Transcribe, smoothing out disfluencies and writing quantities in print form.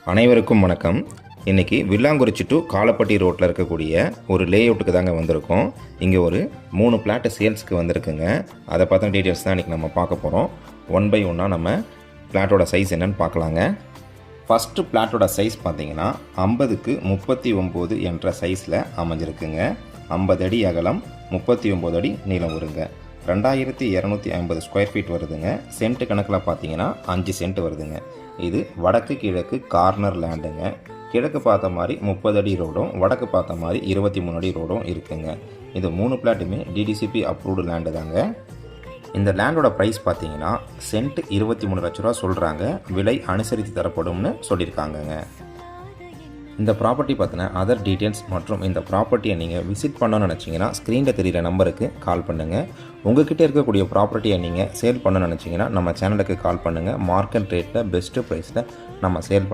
அனைவருக்கும் வணக்கம். இன்றைக்கி வில்லாங்குறிச்சி டு காலப்பட்டி ரோட்டில் இருக்கக்கூடிய ஒரு லேஅவுட்டுக்கு தாங்க வந்திருக்கோம். இங்கே ஒரு 3 பிளாட்டு சேல்ஸுக்கு வந்திருக்குங்க. அதை பார்த்த டீட்டெயில்ஸ் தான் இன்றைக்கி நம்ம பார்க்க போகிறோம். ஒன் பை ஒன்னாக நம்ம பிளாட்டோட சைஸ் என்னன்னு பார்க்கலாங்க. ஃபஸ்ட்டு பிளாட்டோட சைஸ் பார்த்தீங்கன்னா 50க்கு 39 என்ற சைஸில் அமைஞ்சிருக்குங்க. 50 அடி அகலம், 39 அடி நீளம் வருங்க. 2250 ஸ்கொயர் ஃபீட் வருதுங்க. சென்ட் கணக்கில் பார்த்தீங்கன்னா 5 சென்ட் வருதுங்க. இது வடக்கு கிழக்கு கார்னர் லேண்டுங்க. கிழக்கு பார்த்த மாதிரி 30 அடி ரோடும், வடக்கு பார்த்த மாதிரி 23 அடி ரோடும் இருக்குங்க. இது 3 பிளாட்டுமே டிடிசிபி அப்ரூவ்டு லேண்டு தாங்க. இந்த லேண்டோட ப்ரைஸ் பார்த்தீங்கன்னா சென்ட் 23 லட்ச ரூபா சொல்கிறாங்க. விலை அனுசரித்து தரப்படும்னு சொல்லியிருக்காங்கங்க. இந்த ப்ராப்பர்ட்டி பார்த்தினா அதர் டீட்டெயில்ஸ் மற்றும் இந்த ப்ராப்பர்ட்டியை நீங்கள் விசிட் பண்ணணும்னு நினச்சிங்கன்னா ஸ்க்ரீனில் தெரிகிற நம்பருக்கு கால் பண்ணுங்கள். உங்கள்கிட்ட இருக்கக்கூடிய ப்ராப்பர்ட்டியை நீங்கள் சேல் பண்ணணும்னு நினச்சிங்கன்னா நம்ம சேனலுக்கு கால் பண்ணுங்கள். மார்க்கெட் ரேட்டில் பெஸ்ட்டு ப்ரைஸில் நம்ம சேல்